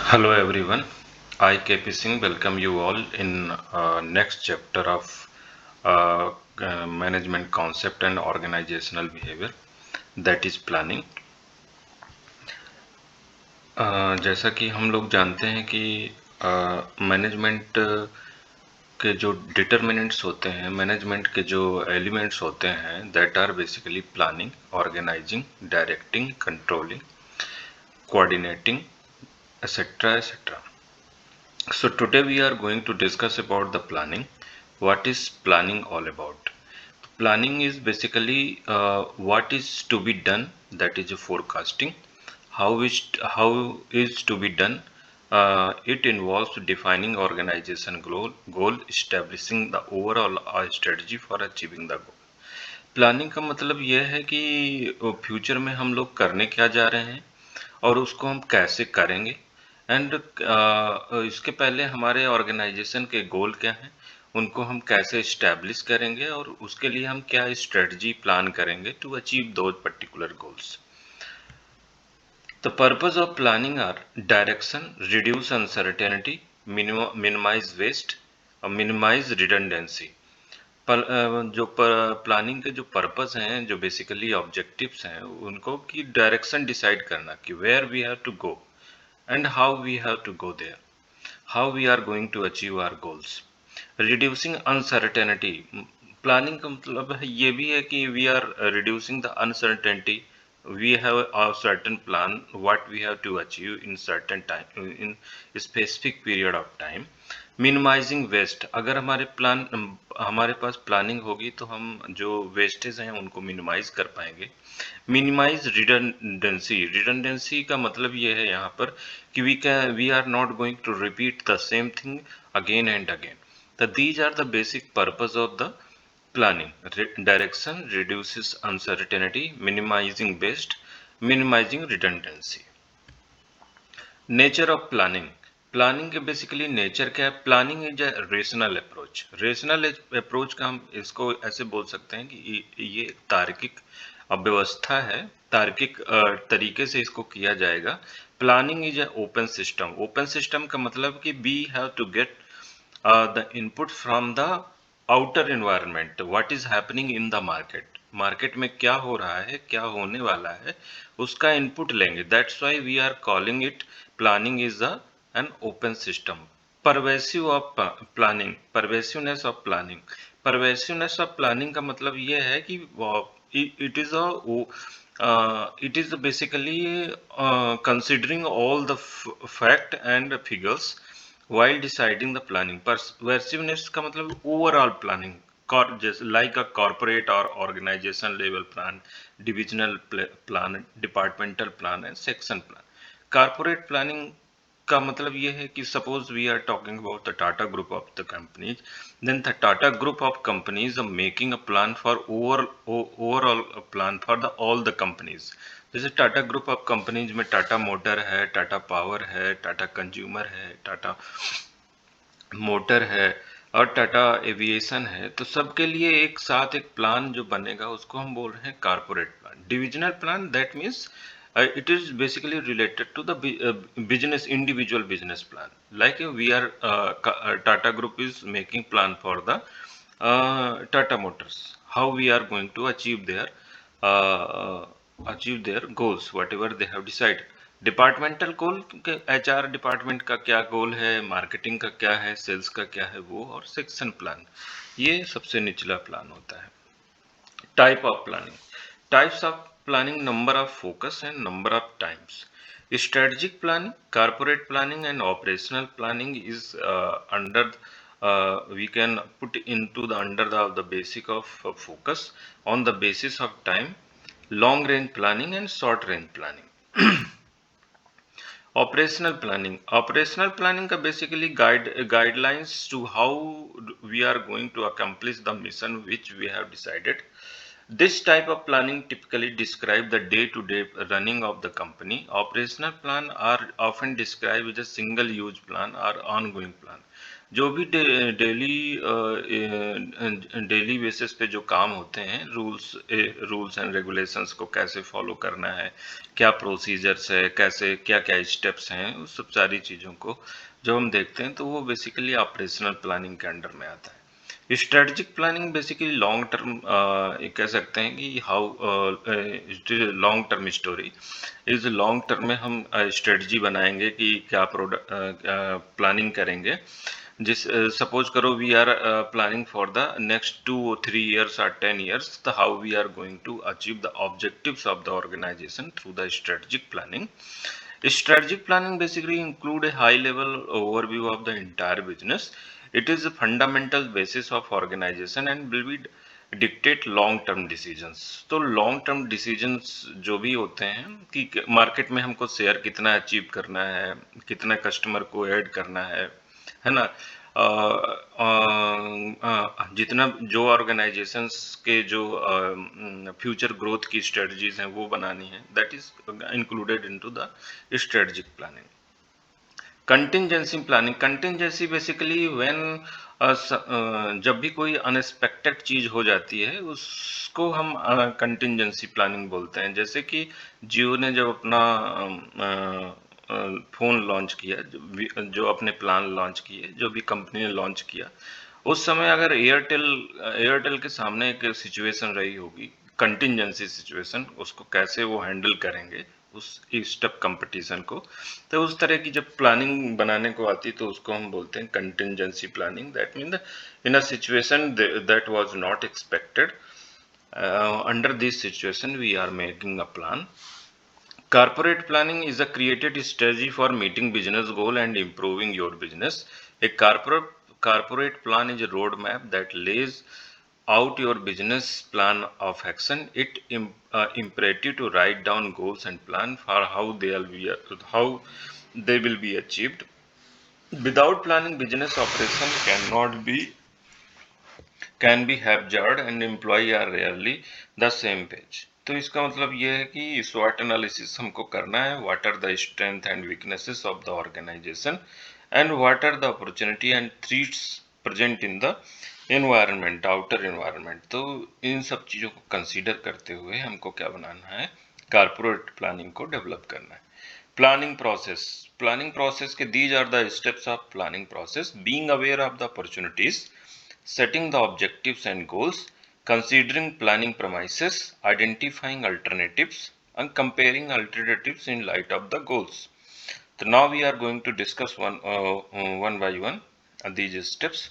Hello everyone, I KP Singh welcome you all in next chapter of management concept and organizational behavior, that is planning. जैसा कि हम लोग जानते हैं कि मैनेजमेंट के जो डिटर्मिनेंट्स होते हैं, मैनेजमेंट के जो एलिमेंट्स होते हैं, that are basically planning, organising, directing, controlling, coordinating, etc etc. So today we are going to discuss about the planning. What is planning all about? Planning is basically what is to be done, that is forecasting. How is to be done? It involves defining organization goal, establishing the overall strategy for achieving the goal. Planning का मतलब यह है कि future में हम लोग करने क्या जा रहे हैं और उसको हम कैसे करेंगे, एंड इसके पहले हमारे ऑर्गेनाइजेशन के गोल क्या हैं, उनको हम कैसे इस्टेब्लिश करेंगे और उसके लिए हम क्या स्ट्रेटजी प्लान करेंगे to achieve those particular goals. The purpose of planning are direction, reduce uncertainty, minimize waste, minimize redundancy. जो प्लानिंग के जो पर्पस हैं, जो बेसिकली ऑब्जेक्टिव्स हैं, उनको कि डायरेक्शन डिसाइड करना कि where we have to go and how we have to go there, how we are going to achieve our goals. Reducing uncertainty, planning का मतलब है ये भी है कि we are reducing the uncertainty. We have a certain plan what we have to achieve in certain time, in specific period of time. Minimising waste, अगर हमारे पास planning होगी तो हम जो वेस्टेज हैं उनको मिनिमाइज कर पाएंगे. मिनिमाइज रिडंडेंसी, रिडंडेंसी का मतलब ये है यहाँ पर कि we are not going to repeat the same thing again and again. तो these are the basic purpose of the planning. Direction reduces uncertainty, minimizing waste, minimizing redundancy. Nature of planning, planning के basically nature क्या है? Planning is a rational approach. Rational approach का हम इसको ऐसे बोल सकते हैं कि ये एक तार्किक व्यवस्था है, तार्किक तरीके से इसको किया जाएगा. Planning is a open system. Open system का मतलब कि we have to get the input from the outer environment, what is happening in the market. Market में क्या हो रहा है, क्या होने वाला है, उसका इनपुट लेंगे. That's why we are calling it planning is an open system. Pervasive of planning, pervasiveness of planning. Pervasiveness of planning का मतलब ये है कि it is basically considering all the fact and figures while deciding the planning. Pervasiveness का मतलब overall planning, जैसे like a corporate or organization level plan, divisional plan, departmental plan and section plan. Corporate planning का मतलब ये है कि suppose we are talking about the Tata group of the companies, then the Tata group of companies are making a plan for overall plan for the all the companies. जैसे Tata group of companies में Tata motor है, Tata power है, Tata consumer है, Tata motor है और Tata aviation है. तो सबके लिए एक साथ एक प्लान जो बनेगा उसको हम बोल रहे हैं corporate plan. Divisional plan, that means it is basically related to the business, individual business plan. Like we are Tata Group is making plan for the Tata Motors, how we are going to achieve their goals, whatever they have decided. Departmental goal, HR department का क्या गोल है, marketing का क्या है, sales का क्या है वो, और सेक्शन प्लान, ये सबसे निचला प्लान होता है. Type of planning, types of planning, number of focus and number of times. Strategic planning, corporate planning and operational planning is under we can put into the under the basic of focus on the basis of time, long range planning and short range planning. Operational planning, operational planning का basically guidelines to how we are going to accomplish the mission which we have decided. This type of planning typically describe the day-to-day running of the company. Operational plan are often described as a single use plan or ongoing plan. जो भी daily basis पे जो काम होते हैं, rules and regulations को कैसे follow करना है, क्या प्रोसीजर्स है, कैसे क्या क्या स्टेप्स हैं, उस सब सारी चीज़ों को जब हम देखते हैं तो वो बेसिकली ऑपरेशनल प्लानिंग के अंडर में आता है। Strategic planning basically long term कह सकते हैं कि how long term story is long term में हम स्ट्रेटजी बनाएंगे कि क्या प्रोडक्ट प्लानिंग करेंगे। जिस सपोज करो we are planning for the next 2 or 3 years or 10 years, the how we are going to achieve the objectives of the organization through the strategic planning. Strategic planning basically include a high level overview of the entire business. It is a fundamental basis of organization and will be dictate long term decisions. तो long term decisions जो भी होते हैं कि market में हमको share कितना achieve करना है, कितना कस्टमर को ऐड करना है ना, जितना जो ऑर्गेनाइजेशंस के जो फ्यूचर ग्रोथ की स्ट्रेटजीज हैं वो बनानी है, that is included into the strategic planning. Contingency planning, contingency basically when जब भी कोई अनएक्सपेक्टेड चीज हो जाती है उसको हम कंटिंजेंसी प्लानिंग बोलते हैं। जैसे कि जियो ने जब अपना फोन लॉन्च किया, जो अपने प्लान लॉन्च किए, जो भी कंपनी ने लॉन्च किया, उस समय अगर एयरटेल के सामने एक सिचुएशन रही होगी, कंटिंजेंसी सिचुएशन, उसको कैसे वो हैंडल करेंगे उस स्टेप कंपटीशन को, तो उस तरह की जब प्लानिंग बनाने को आती तो उसको हम बोलते हैं contingency planning. That mean in a situation that was not expected, under this situation we are making a plan. Corporate planning is a created strategy for meeting business goal and improving your business. A corporate plan is a roadmap that lays out your business plan of action. It imperative to write down goals and plan for how they will be achieved. Without planning, business operation can be hampered and employee are rarely the same page. तो इसका मतलब ये है कि SWOT analysis हमको करना है, what are the strength and weaknesses of the organisation and what are the opportunity and threats present in the environment, outer environment. तो इन सब चीज़ों को कंसीडर करते हुए हमको क्या बनाना है, कारपोरेट प्लानिंग को डेवलप करना है। प्लानिंग प्रोसेस के these are the steps of planning process: being aware of the opportunities, setting the objectives and goals, considering planning premises, identifying alternatives, and comparing alternatives in light of the goals. So now we are going to discuss one by one these steps.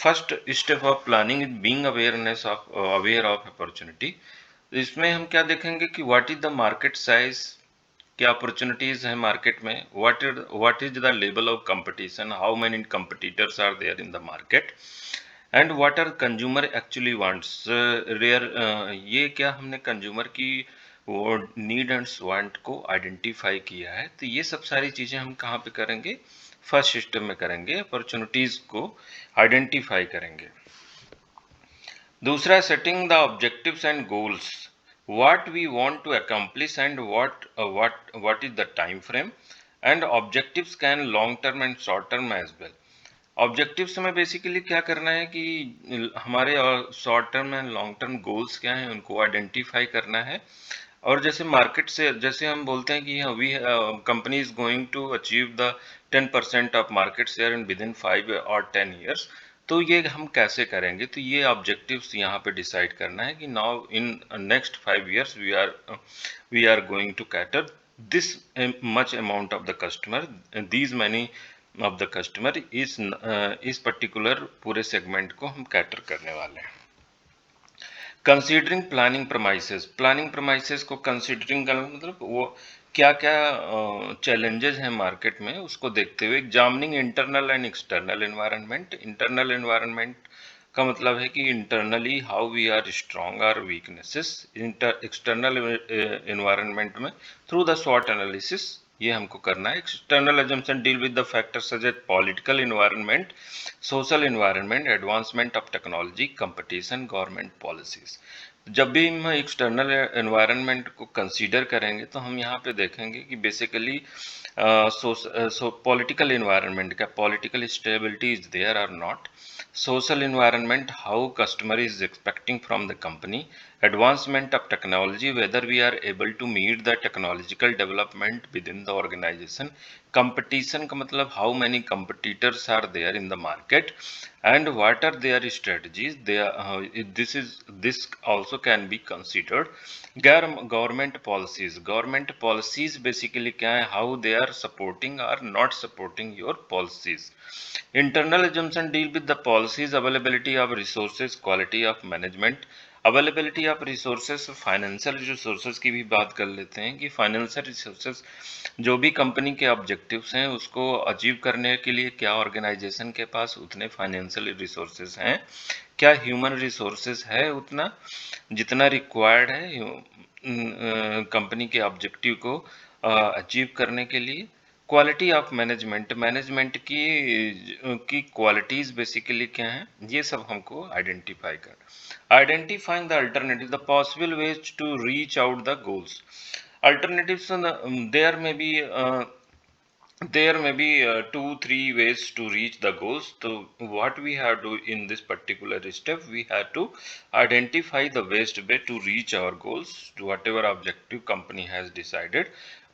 First step of planning is being aware of opportunity. इसमें हम क्या देखेंगे कि what is the market size, क्या opportunities है market में, what is the level of competition, how many competitors are there in the market, and what are consumer actually wants rare. ये क्या हमने कंज्यूमर की वो नीड एंड वांट को identify किया है। तो ये सब सारी चीजें हम कहाँ पे करेंगे, फर्स्ट सिस्टम में करेंगे, अपॉर्चुनिटीज को आइडेंटिफाई करेंगे। दूसरा, setting the objectives and goals, what we want to accomplish and what is the time frame, and objectives can long term and short term as well. Objectives में basically क्या करना है कि हमारे short term and long term goals क्या हैं उनको identify करना है। और जैसे मार्केट से जैसे हम बोलते हैं कि we company is going to achieve the 10% of market share in with in 5 और 10 ईयर्स, तो ये हम कैसे करेंगे, तो ये ऑब्जेक्टिव्स यहाँ पे डिसाइड करना है कि now in next 5 years we are going to cater this much amount of the customer, these many of the customer, इस पर्टिकुलर पूरे सेगमेंट को हम कैटर करने वाले हैं। कंसीडरिंग प्लानिंग प्रमाइसेस को कंसीडरिंग करना मतलब वो क्या क्या चैलेंजेस हैं मार्केट में उसको देखते हुए। Examining internal and external environment का मतलब है कि internally how we are strong are weaknesses, external environment में थ्रू द SWOT एनालिसिस ये हमको करना है। External assumption deal with the factors such as political environment, social environment, advancement of technology, competition, government policies. जब भी हम external environment को consider करेंगे तो हम यहाँ पे देखेंगे कि बेसिकली पॉलिटिकल एनवायरनमेंट, क्या पॉलिटिकल स्टेबिलिटी इज देयर और not, social environment, how customer is expecting from the company, advancement of technology, whether we are able to meet the technological development within the organization, competition का मतलब how many competitors are there in the market and what are their strategies, this also can be considered. Government policies basically क्या है, how they are supporting or not supporting your policies. Internal assumption deal with the policies, availability of resources, quality of management. Availability of resources, financial resources की भी बात कर लेते हैं कि financial resources जो भी कंपनी के ऑब्जेक्टिव्स हैं उसको अचीव करने के लिए क्या ऑर्गेनाइजेशन के पास उतने फाइनेंशियल रिसोर्सेज हैं, क्या ह्यूमन रिसोर्सेज है उतना जितना रिक्वायर्ड है कंपनी के ऑब्जेक्टिव को अचीव करने के लिए। क्वालिटी ऑफ मैनेजमेंट की क्वालिटीज बेसिकली क्या हैं, ये सब हमको आइडेंटिफाई करना। Identifying the alternative, the possible ways to reach out the goals. alternatives there may be 2-3 ways to reach the goals. So what we have to in this particular step, we have to identify the best way to reach our goals, to whatever objective company has decided.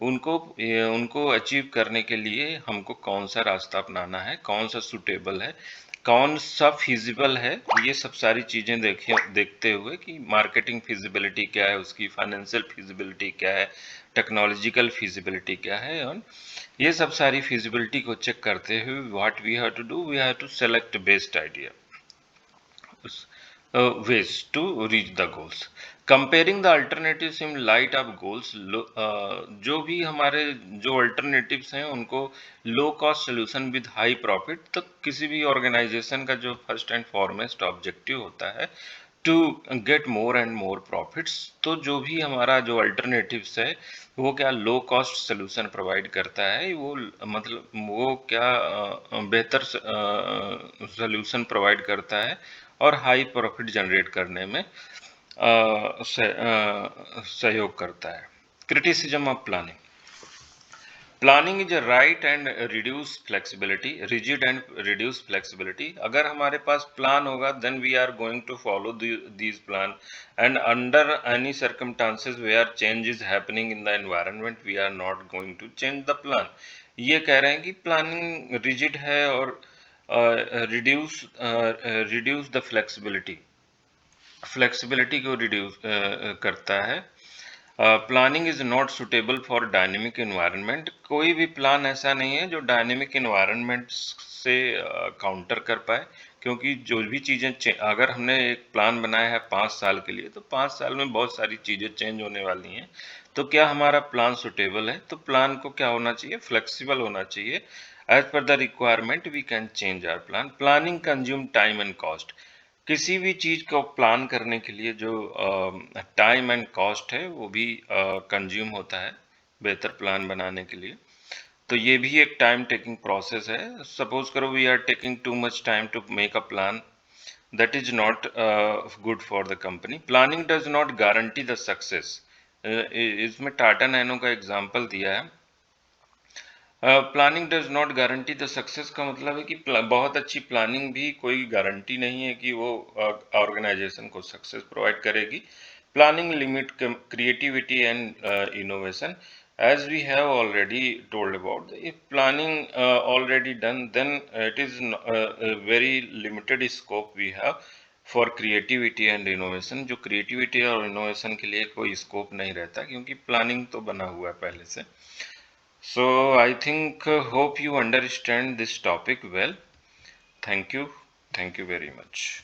उनको achieve करने के लिए हमको कौन सा रास्ता अपनाना है, कौन सा सुटेबल है, कौन सा फिजिबल है, ये सब सारी चीजें देखते हुए कि मार्केटिंग फिजिबिलिटी क्या है उसकी, फाइनेंशियल फिजिबिलिटी क्या है, टेक्नोलॉजिकल फिजिबिलिटी क्या है, और ये सब सारी फिजिबिलिटी को चेक करते हुए what we have to do, we have to select best idea ways to reach the goals. Comparing the alternatives in light of goals, जो भी हमारे जो alternatives हैं उनको low cost solution with high profit, तो किसी भी ऑर्गेनाइजेशन का जो फर्स्ट एंड फॉरमोस्ट ऑब्जेक्टिव होता है to get more and more profits, तो जो भी हमारा जो अल्टरनेटिव्स है वो क्या लो कॉस्ट सोल्यूशन प्रोवाइड करता है, वो मतलब वो क्या बेहतर सोल्यूशन प्रोवाइड करता है और हाई प्रॉफिट जनरेट करने में सहयोग करता है। Criticism of planning, planning is right and reduce flexibility, rigid and reduce flexibility. अगर हमारे पास प्लान होगा then we are going to follow these plan and under any circumstances where change is happening in the environment we are not going to change the plan. ये कह रहे हैं कि planning rigid है और रिड्यूस द फ्लेक्सिबिलिटी को reduce करता है। Planning is not suitable for dynamic environment, कोई भी प्लान ऐसा नहीं है जो डायनेमिक इन्वायरमेंट से काउंटर कर पाए, क्योंकि जो भी चीज़ें अगर हमने एक प्लान बनाया है 5 साल के लिए तो 5 साल में बहुत सारी चीज़ें चेंज होने वाली हैं, तो क्या हमारा प्लान सुटेबल है, तो प्लान को क्या होना चाहिए, फ्लेक्सिबल होना चाहिए। As per the requirement we can change our plan. Planning consume time and cost, किसी भी चीज को प्लान करने के लिए जो टाइम एंड कॉस्ट है वो भी कंज्यूम होता है बेहतर प्लान बनाने के लिए, तो ये भी एक टाइम टेकिंग प्रोसेस है। सपोज करो we are taking too much time to make a plan, that is not good for the company. Planning does not guarantee the success, इसमें टाटा नैनो का एग्जाम्पल दिया है। Planning does not guarantee the success का मतलब है कि बहुत अच्छी प्लानिंग भी कोई गारंटी नहीं है कि वो ऑर्गेनाइजेशन को सक्सेस प्रोवाइड करेगी। Planning limit creativity and innovation, as we have already told about, if planning already done then it is a very limited scope we have for creativity and innovation। जो creativity और innovation के लिए कोई scope नहीं रहता क्योंकि planning तो बना हुआ है पहले से। So I think hope you understand this topic well. Thank you very much.